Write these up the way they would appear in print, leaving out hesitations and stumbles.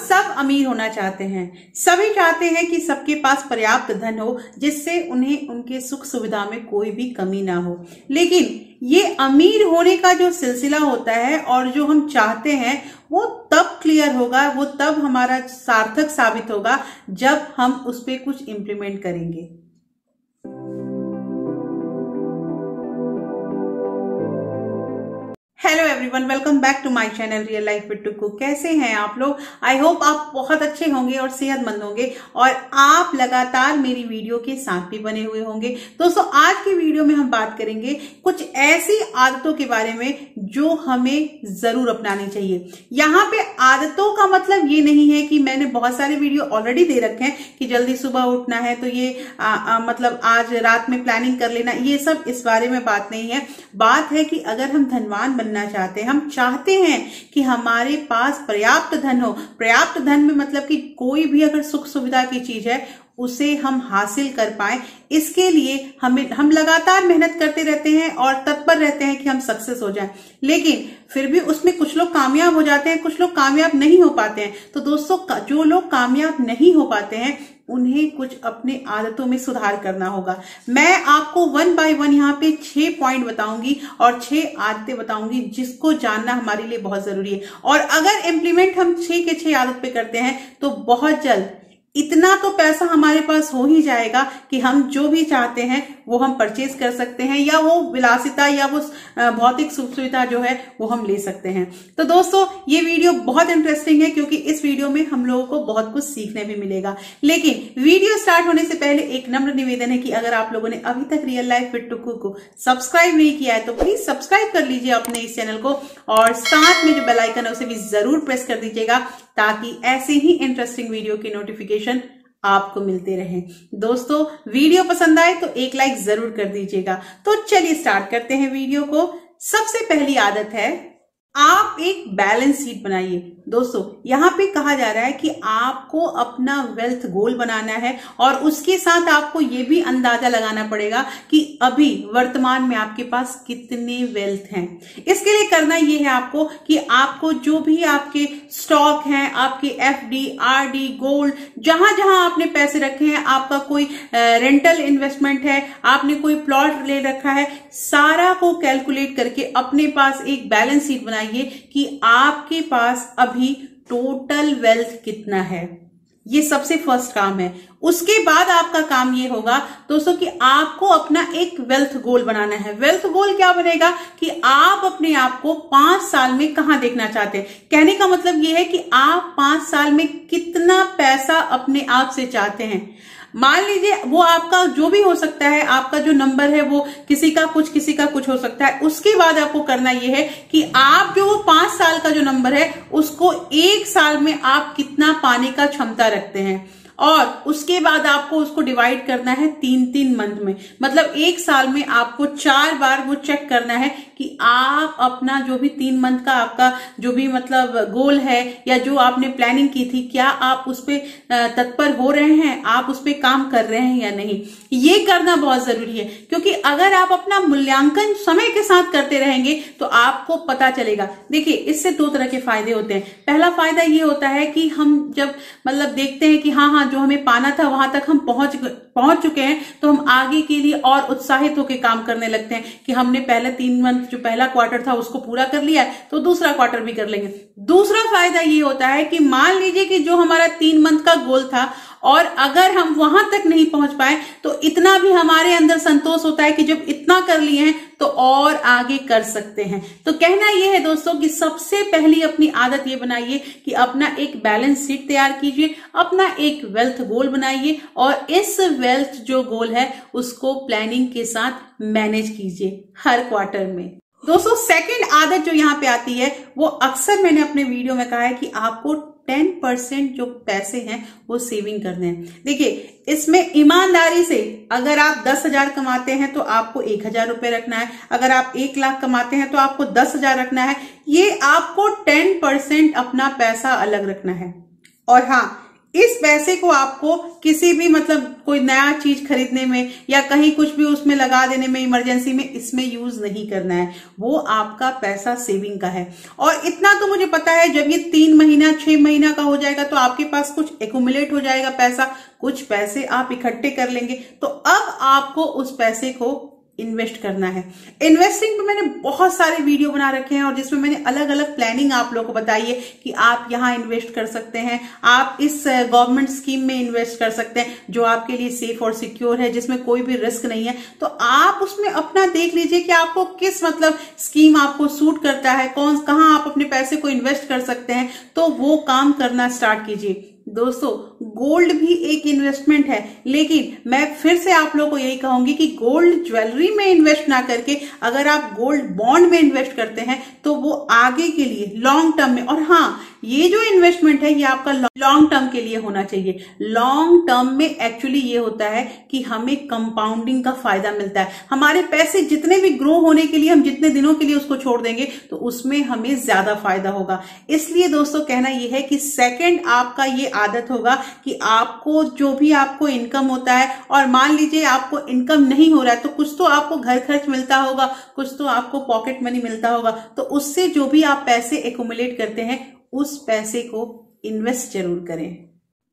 सब अमीर होना चाहते हैं, सभी चाहते हैं कि सबके पास पर्याप्त धन हो जिससे उन्हें उनके सुख सुविधा में कोई भी कमी ना हो। लेकिन ये अमीर होने का जो सिलसिला होता है और जो हम चाहते हैं वो तब क्लियर होगा, वो तब हमारा सार्थक साबित होगा जब हम उस पर कुछ इम्प्लीमेंट करेंगे। Hello everyone, welcome back to my channel real life with Tukku. कैसे हैं आप लोग? आई होप आप बहुत अच्छे होंगे और सेहतमंद होंगे और आप लगातार मेरी वीडियो के साथ भी बने हुए होंगे। दोस्तों, आज की वीडियो में हम बात करेंगे कुछ ऐसी आदतों के बारे में जो हमें जरूर अपनानी चाहिए। यहाँ पे आदतों का मतलब ये नहीं है कि मैंने बहुत सारे वीडियो ऑलरेडी दे रखे हैं कि जल्दी सुबह उठना है तो ये मतलब आज रात में प्लानिंग कर लेना, ये सब इस बारे में बात नहीं है। बात है कि अगर हम धनवान बनना चाहते हैं, हम चाहते हैं कि हमारे पास पर्याप्त धन हो। पर्याप्त धन में मतलब कि कोई भी अगर सुख सुविधा की चीज है उसे हम हासिल कर पाए, इसके लिए हम लगातार मेहनत करते रहते हैं और तत्पर रहते हैं कि हम सक्सेस हो जाएं। लेकिन फिर भी उसमें कुछ लोग कामयाब हो जाते हैं, कुछ लोग कामयाब नहीं हो पाते हैं। तो दोस्तों, जो लोग कामयाब नहीं हो पाते हैं उन्हें कुछ अपने आदतों में सुधार करना होगा। मैं आपको 1 बाय 1 यहाँ पे 6 पॉइंट बताऊंगी और 6 आदतें बताऊंगी जिसको जानना हमारे लिए बहुत जरूरी है। और अगर इम्प्लीमेंट हम 6 के 6 आदत पे करते हैं तो बहुत जल्द इतना तो पैसा हमारे पास हो ही जाएगा कि हम जो भी चाहते हैं वो हम परचेज कर सकते हैं, या वो विलासिता या वो भौतिक सुख सुविधा जो है वो हम ले सकते हैं। तो दोस्तों, ये वीडियो बहुत इंटरेस्टिंग है क्योंकि इस वीडियो में हम लोगों को बहुत कुछ सीखने भी मिलेगा। लेकिन वीडियो स्टार्ट होने से पहले एक नम्र निवेदन है कि अगर आप लोगों ने अभी तक रियल लाइफ विद टुक्कू को सब्सक्राइब नहीं किया है तो प्लीज सब्सक्राइब कर लीजिए अपने इस चैनल को, और साथ में जो बेल आइकन है उसे भी जरूर प्रेस कर दीजिएगा ताकि ऐसे ही इंटरेस्टिंग वीडियो की नोटिफिकेशन आपको मिलते रहे। दोस्तों, वीडियो पसंद आए तो एक लाइक जरूर कर दीजिएगा। तो चलिए स्टार्ट करते हैं वीडियो को। सबसे पहली आदत है, आप एक बैलेंस शीट बनाइए। दोस्तों, यहाँ पे कहा जा रहा है कि आपको अपना वेल्थ गोल बनाना है और उसके साथ आपको ये भी अंदाजा लगाना पड़ेगा कि अभी वर्तमान में आपके पास कितने वेल्थ हैं। इसके लिए करना ये है आपको कि आपको जो भी आपके स्टॉक हैं, आपके एफडी, आरडी, गोल्ड, जहां जहां आपने पैसे रखे हैं, आपका कोई रेंटल इन्वेस्टमेंट है, आपने कोई प्लॉट ले रखा है, सारा को कैलकुलेट करके अपने पास एक बैलेंस शीट बनाइए कि आपके पास अभी टोटल वेल्थ कितना है। ये सबसे फर्स्ट काम है। उसके बाद आपका काम ये होगा दोस्तों कि आपको अपना एक वेल्थ गोल बनाना है। वेल्थ गोल क्या बनेगा कि आप अपने आप को 5 साल में कहां देखना चाहते हैं। कहने का मतलब ये है कि आप 5 साल में कितना पैसा अपने आप से चाहते हैं। मान लीजिए वो आपका जो भी हो सकता है, आपका जो नंबर है वो किसी का कुछ हो सकता है। उसके बाद आपको करना ये है कि आप जो वो 5 साल का जो नंबर है उसको 1 साल में आप कितना पाने का क्षमता रखते हैं, और उसके बाद आपको उसको डिवाइड करना है 3-3 मंथ में। मतलब 1 साल में आपको 4 बार वो चेक करना है कि आप अपना जो भी 3 मंथ का आपका जो भी मतलब गोल है या जो आपने प्लानिंग की थी, क्या आप उस पे तत्पर हो रहे हैं, आप उस पे काम कर रहे हैं या नहीं। ये करना बहुत जरूरी है क्योंकि अगर आप अपना मूल्यांकन समय के साथ करते रहेंगे तो आपको पता चलेगा। देखिए, इससे 2 तरह के फायदे होते हैं। पहला फायदा ये होता है कि हम जब मतलब देखते हैं कि हाँ जो हमें पाना था वहां तक हम पहुंच चुके हैं, तो हम आगे के लिए और उत्साहित होकर काम करने लगते हैं कि हमने पहले 3 मंथ जो पहला क्वार्टर था उसको पूरा कर लिया है तो दूसरा क्वार्टर भी कर लेंगे। दूसरा फायदा ये होता है कि मान लीजिए कि जो हमारा 3 मंथ का गोल था और अगर हम वहां तक नहीं पहुंच पाए तो इतना भी हमारे अंदर संतोष होता है कि जब इतना कर लिए हैं तो और आगे कर सकते हैं। तो कहना यह है दोस्तों कि सबसे पहली अपनी आदत ये बनाइए कि अपना एक बैलेंस शीट तैयार कीजिए, अपना एक वेल्थ गोल बनाइए और इस वेल्थ जो गोल है उसको प्लानिंग के साथ मैनेज कीजिए हर क्वार्टर में। दोस्तों, सेकंड आदत जो यहाँ पे आती है वो अक्सर मैंने अपने वीडियो में कहा है कि आपको 10% जो पैसे हैं वो सेविंग करने हैं। देखिए, इसमें ईमानदारी से अगर आप 10,000 कमाते हैं तो आपको 1,000 रुपए रखना है, अगर आप 1 लाख कमाते हैं तो आपको 10,000 रखना है। ये आपको 10% अपना पैसा अलग रखना है। और हाँ, इस पैसे को आपको किसी भी मतलब कोई नया चीज खरीदने में या कहीं कुछ भी उसमें लगा देने में, इमरजेंसी में, इसमें यूज नहीं करना है। वो आपका पैसा सेविंग का है। और इतना तो मुझे पता है, जब ये 3 महीना 6 महीना का हो जाएगा तो आपके पास कुछ एक्यूमुलेट हो जाएगा पैसा, कुछ पैसे आप इकट्ठे कर लेंगे। तो अब आपको उस पैसे को इन्वेस्ट करना है। इन्वेस्टिंग पे मैंने बहुत सारे वीडियो बना रखे हैं और जिसमें मैंने अलग अलग प्लानिंग आप लोगों को बताई है कि आप यहाँ इन्वेस्ट कर सकते हैं, आप इस गवर्नमेंट स्कीम में इन्वेस्ट कर सकते हैं जो आपके लिए सेफ और सिक्योर है, जिसमें कोई भी रिस्क नहीं है। तो आप उसमें अपना देख लीजिए कि आपको किस मतलब स्कीम आपको सूट करता है, कहाँ आप अपने पैसे को इन्वेस्ट कर सकते हैं, तो वो काम करना स्टार्ट कीजिए। दोस्तों, गोल्ड भी एक इन्वेस्टमेंट है, लेकिन मैं फिर से आप लोगों को यही कहूंगी कि गोल्ड ज्वेलरी में इन्वेस्ट ना करके अगर आप गोल्ड बॉन्ड में इन्वेस्ट करते हैं तो वो आगे के लिए लॉन्ग टर्म में, और हाँ, ये जो इन्वेस्टमेंट है ये आपका लॉन्ग टर्म के लिए होना चाहिए। लॉन्ग टर्म में एक्चुअली ये होता है कि हमें कंपाउंडिंग का फायदा मिलता है। हमारे पैसे जितने भी ग्रो होने के लिए हम जितने दिनों के लिए उसको छोड़ देंगे तो उसमें हमें ज्यादा फायदा होगा। इसलिए दोस्तों कहना यह है कि सेकंड आपका ये आदत होगा कि आपको जो भी आपको इनकम होता है, और मान लीजिए आपको इनकम नहीं हो रहा है तो कुछ तो आपको घर खर्च मिलता होगा, कुछ तो आपको पॉकेट मनी मिलता होगा, तो उससे जो भी आप पैसे एक्यूमुलेट करते हैं उस पैसे को इन्वेस्ट जरूर करें।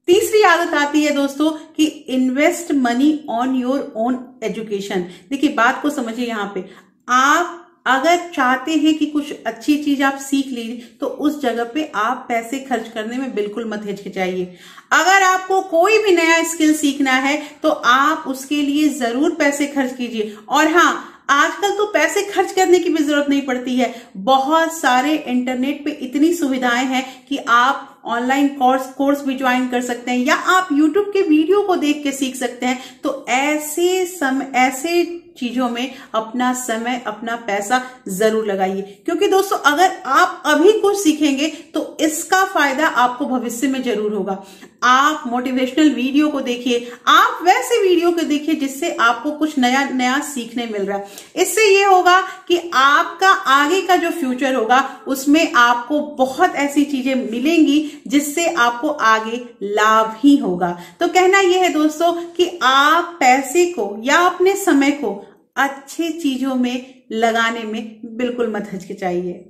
तीसरी आदत आती है दोस्तों कि invest money on your own education. देखिए, बात को समझिए, यहाँ पे आप अगर चाहते हैं कि कुछ अच्छी चीज आप सीख लीजिए तो उस जगह पे आप पैसे खर्च करने में बिल्कुल मत हिचकिचाइए। अगर आपको कोई भी नया स्किल सीखना है तो आप उसके लिए जरूर पैसे खर्च कीजिए। और हाँ, आजकल तो पैसे खर्च करने की भी जरूरत नहीं पड़ती है। बहुत सारे इंटरनेट पे इतनी सुविधाएं हैं कि आप ऑनलाइन कोर्स भी ज्वाइन कर सकते हैं या आप यूट्यूब के वीडियो को देख के सीख सकते हैं। तो ऐसे चीजों में अपना समय, अपना पैसा जरूर लगाइए, क्योंकि दोस्तों अगर आप अभी कुछ सीखेंगे तो इसका फायदा आपको भविष्य में जरूर होगा। आप मोटिवेशनल वीडियो को देखिए, आप वैसे वीडियो को देखिए जिससे आपको कुछ नया नया सीखने मिल रहा है। इससे ये होगा कि आपका आगे का जो फ्यूचर होगा उसमें आपको बहुत ऐसी चीजें मिलेंगी जिससे आपको आगे लाभ ही होगा। तो कहना यह है दोस्तों कि आप पैसे को या अपने समय को अच्छी चीजों में लगाने में बिल्कुल मत हिचकिचाइए।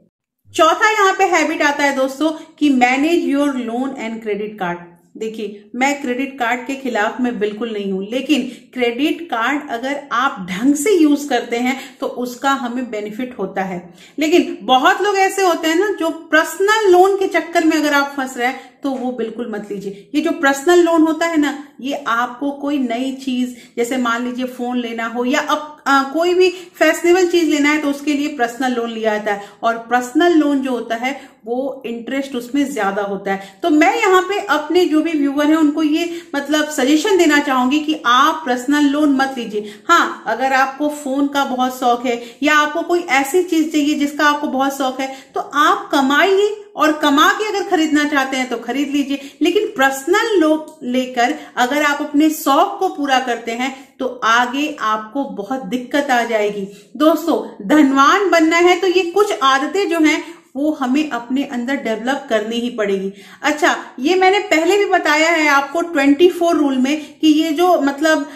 चौथा यहाँ पे हैबिट आता है दोस्तों कि manage your loan and credit card. देखिए, मैं क्रेडिट कार्ड के खिलाफ में बिल्कुल नहीं हूं, लेकिन क्रेडिट कार्ड अगर आप ढंग से यूज करते हैं तो उसका हमें बेनिफिट होता है। लेकिन बहुत लोग ऐसे होते हैं ना जो पर्सनल लोन के चक्कर में अगर आप फंस रहे हैं तो वो बिल्कुल मत लीजिए। ये जो पर्सनल लोन होता है ना, ये आपको कोई नई चीज, जैसे मान लीजिए फोन लेना हो या अब कोई भी फैशनेबल चीज लेना है तो उसके लिए पर्सनल लोन लिया जाता है, और पर्सनल लोन जो होता है वो इंटरेस्ट उसमें ज्यादा होता है। तो मैं यहाँ पे अपने जो भी व्यूअर हैं उनको ये मतलब सजेशन देना चाहूंगी कि आप पर्सनल लोन मत लीजिए। हाँ, अगर आपको फोन का बहुत शौक है या आपको कोई ऐसी चीज चाहिए जिसका आपको बहुत शौक है तो आप कमाइए, और कमा के अगर खरीदना चाहते हैं तो खरीद लीजिए। लेकिन पर्सनल लोन लेकर अगर आप अपने शौक को पूरा करते हैं तो आगे आपको बहुत दिक्कत आ जाएगी। दोस्तों, धनवान बनना है तो ये कुछ आदतें जो हैं वो हमें अपने अंदर डेवलप करनी ही पड़ेगी। अच्छा, ये मैंने पहले भी बताया है आपको 24 रूल में कि ये जो मतलब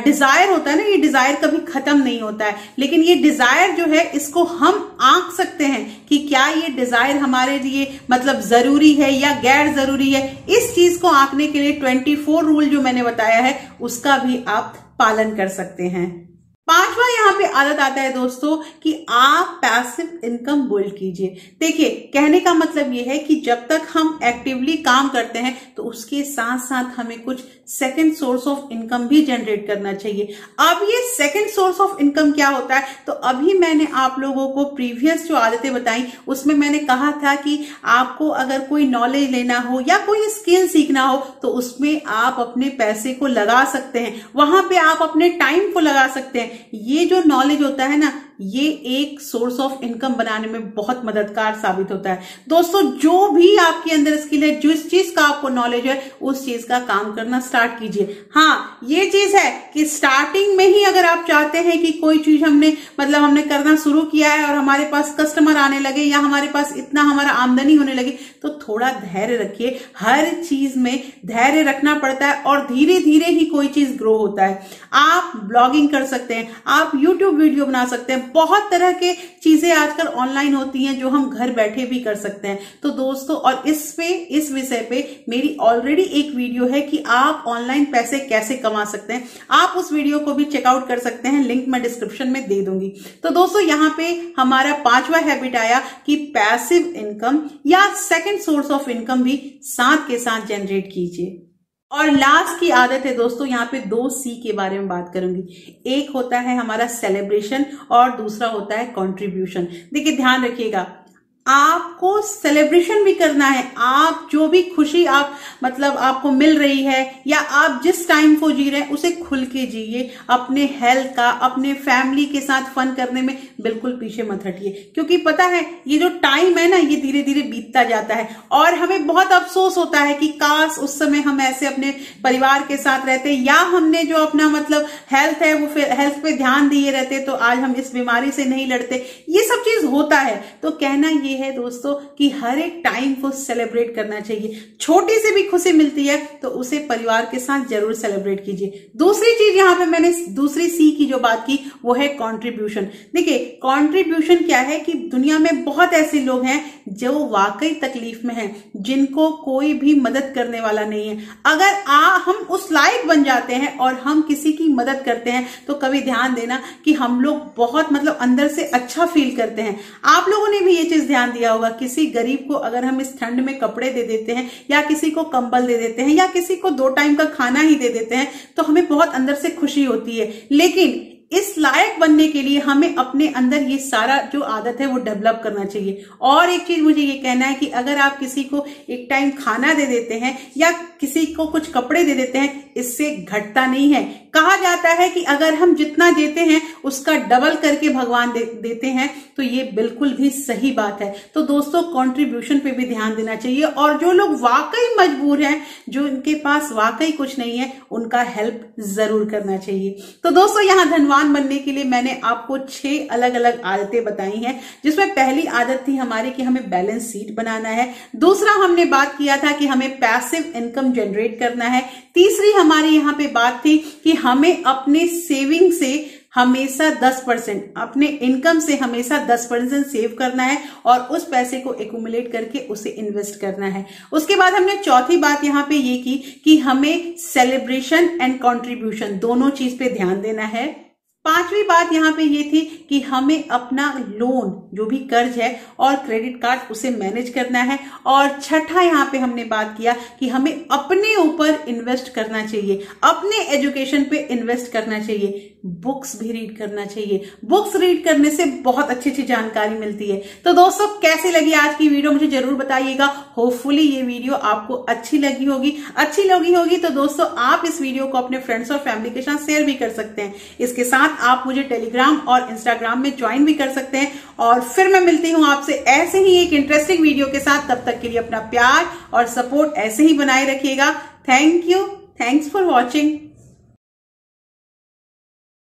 डिजायर होता है ना, ये डिजायर कभी खत्म नहीं होता है। लेकिन ये डिजायर जो है इसको हम आंक सकते हैं कि क्या ये डिजायर हमारे लिए मतलब जरूरी है या गैर जरूरी है। इस चीज को आंकने के लिए 24 रूल जो मैंने बताया है उसका भी आप पालन कर सकते हैं। पांचवा यहाँ पे आदत आता है दोस्तों कि आप पैसिव इनकम बिल्ड कीजिए। देखिए, कहने का मतलब ये है कि जब तक हम एक्टिवली काम करते हैं तो उसके साथ साथ हमें कुछ सेकंड सोर्स ऑफ इनकम भी जनरेट करना चाहिए। अब ये सेकंड सोर्स ऑफ इनकम क्या होता है, तो अभी मैंने आप लोगों को प्रीवियस जो आदतें बताई उसमें मैंने कहा था कि आपको अगर कोई नॉलेज लेना हो या कोई स्किल सीखना हो तो उसमें आप अपने पैसे को लगा सकते हैं, वहां पे आप अपने टाइम को लगा सकते हैं। ये जो नॉलेज होता है ना, ये एक सोर्स ऑफ इनकम बनाने में बहुत मददगार साबित होता है। दोस्तों, जो भी आपके अंदर स्किल है, जिस चीज का आपको नॉलेज है, उस चीज का काम करना स्टार्ट कीजिए। हाँ, ये चीज है कि स्टार्टिंग में ही अगर आप चाहते हैं कि कोई चीज हमने करना शुरू किया है और हमारे पास कस्टमर आने लगे या हमारे पास इतना हमारा आमदनी होने लगे, तो थोड़ा धैर्य रखिए। हर चीज में धैर्य रखना पड़ता है और धीरे धीरे ही कोई चीज ग्रो होता है। आप ब्लॉगिंग कर सकते हैं, आप यूट्यूब वीडियो बना सकते हैं, बहुत तरह के चीजें आजकल ऑनलाइन होती हैं जो हम घर बैठे भी कर सकते हैं। तो दोस्तों, और इस विषय पे मेरी ऑलरेडी एक वीडियो है कि आप ऑनलाइन पैसे कैसे कमा सकते हैं। आप उस वीडियो को भी चेकआउट कर सकते हैं, लिंक मैं डिस्क्रिप्शन में दे दूंगी। तो दोस्तों, यहाँ पे हमारा 5वां हैबिट आया कि पैसिव इनकम या सेकंड सोर्स ऑफ इनकम भी साथ के साथ जनरेट कीजिए। और लास्ट की आदत है दोस्तों, यहाँ पे 2 C के बारे में बात करूंगी। एक होता है हमारा सेलिब्रेशन और दूसरा होता है कंट्रीब्यूशन। देखिए, ध्यान रखिएगा, आपको सेलिब्रेशन भी करना है। आप जो भी खुशी आपको मिल रही है या आप जिस टाइम को जी रहे हैं, उसे खुल के जिए। अपने हेल्थ का, अपने फैमिली के साथ फन करने में बिल्कुल पीछे मत हटिए, क्योंकि पता है ये जो टाइम है ना, ये धीरे धीरे बीतता जाता है और हमें बहुत अफसोस होता है कि काश उस समय हम ऐसे अपने परिवार के साथ रहते, या हमने जो अपना हेल्थ है वो हेल्थ पे ध्यान दिए रहते, तो आज हम इस बीमारी से नहीं लड़ते। ये सब चीज होता है। तो कहना ये है दोस्तों कि हर एक टाइम को सेलिब्रेट करना चाहिए। छोटी सी भी खुशी मिलती है तो उसे परिवार के साथ जरूर सेलिब्रेट कीजिए। दूसरी चीज, यहाँ पे मैंने दूसरी C की जो बात की वो है कंट्रीब्यूशन। देखिए, कंट्रीब्यूशन क्या है कि दुनिया में बहुत ऐसे लोग हैं जो वाकई तकलीफ में हैं, जिनको कोई भी मदद करने वाला नहीं है। अगर हम उस लायक बन जाते हैं और हम किसी की मदद करते हैं, तो कभी ध्यान देना कि हम लोग बहुत अंदर से अच्छा फील करते हैं। आप लोगों ने भी ये चीज ध्यान दिया होगा, किसी गरीब को अगर हम इस ठंड में कपड़े दे देते हैं या किसी को कंबल दे देते हैं या किसी को 2 टाइम का खाना ही दे देते हैं, तो हमें बहुत अंदर से खुशी होती है। लेकिन इस लायक बनने के लिए हमें अपने अंदर ये सारा जो आदत है वो डेवलप करना चाहिए। और एक चीज मुझे ये कहना है कि अगर आप किसी को एक टाइम खाना दे देते हैं या किसी को कुछ कपड़े दे देते हैं, इससे घटता नहीं है। कहा जाता है कि अगर हम जितना देते हैं उसका डबल करके भगवान देते हैं, तो ये बिल्कुल भी सही बात है। तो दोस्तों, कंट्रीब्यूशन पे भी ध्यान देना चाहिए और जो लोग वाकई मजबूर हैं, जो इनके पास वाकई कुछ नहीं है, उनका हेल्प जरूर करना चाहिए। तो दोस्तों, यहाँ धनवान बनने के लिए मैंने आपको 6 अलग अलग आदतें बताई हैं, जिसमें पहली आदत थी हमारी कि हमें बैलेंस शीट बनाना है। दूसरा हमने बात किया था कि हमें पैसिव इनकम जनरेट करना है। तीसरी हमारी यहाँ पे बात थी कि हमें अपने सेविंग से हमेशा 10%, अपने इनकम से हमेशा 10% सेव करना है और उस पैसे को एक्यूमुलेट करके उसे इन्वेस्ट करना है। उसके बाद हमने चौथी बात यहाँ पे ये की कि हमें सेलिब्रेशन एंड कंट्रीब्यूशन दोनों चीज पे ध्यान देना है। पांचवी बात यहाँ पे ये थी कि हमें अपना लोन, जो भी कर्ज है और क्रेडिट कार्ड, उसे मैनेज करना है। और छठा यहाँ पे हमने बात किया कि हमें अपने ऊपर इन्वेस्ट करना चाहिए, अपने एजुकेशन पे इन्वेस्ट करना चाहिए। बुक्स भी रीड करना चाहिए। बुक्स रीड करने से बहुत अच्छी अच्छी जानकारी मिलती है। तो दोस्तों, कैसी लगी आज की वीडियो मुझे जरूर बताइएगा। होपफुली ये वीडियो आपको अच्छी लगी होगी। तो दोस्तों, आप इस वीडियो को अपने फ्रेंड्स और फैमिली के साथ शेयर भी कर सकते हैं। इसके साथ आप मुझे टेलीग्राम और इंस्टाग्राम में ज्वाइन भी कर सकते हैं। और फिर मैं मिलती हूं आपसे ऐसे ही एक इंटरेस्टिंग वीडियो के साथ। तब तक के लिए अपना प्यार और सपोर्ट ऐसे ही बनाए रखिएगा। Thank you. Thanks for watching.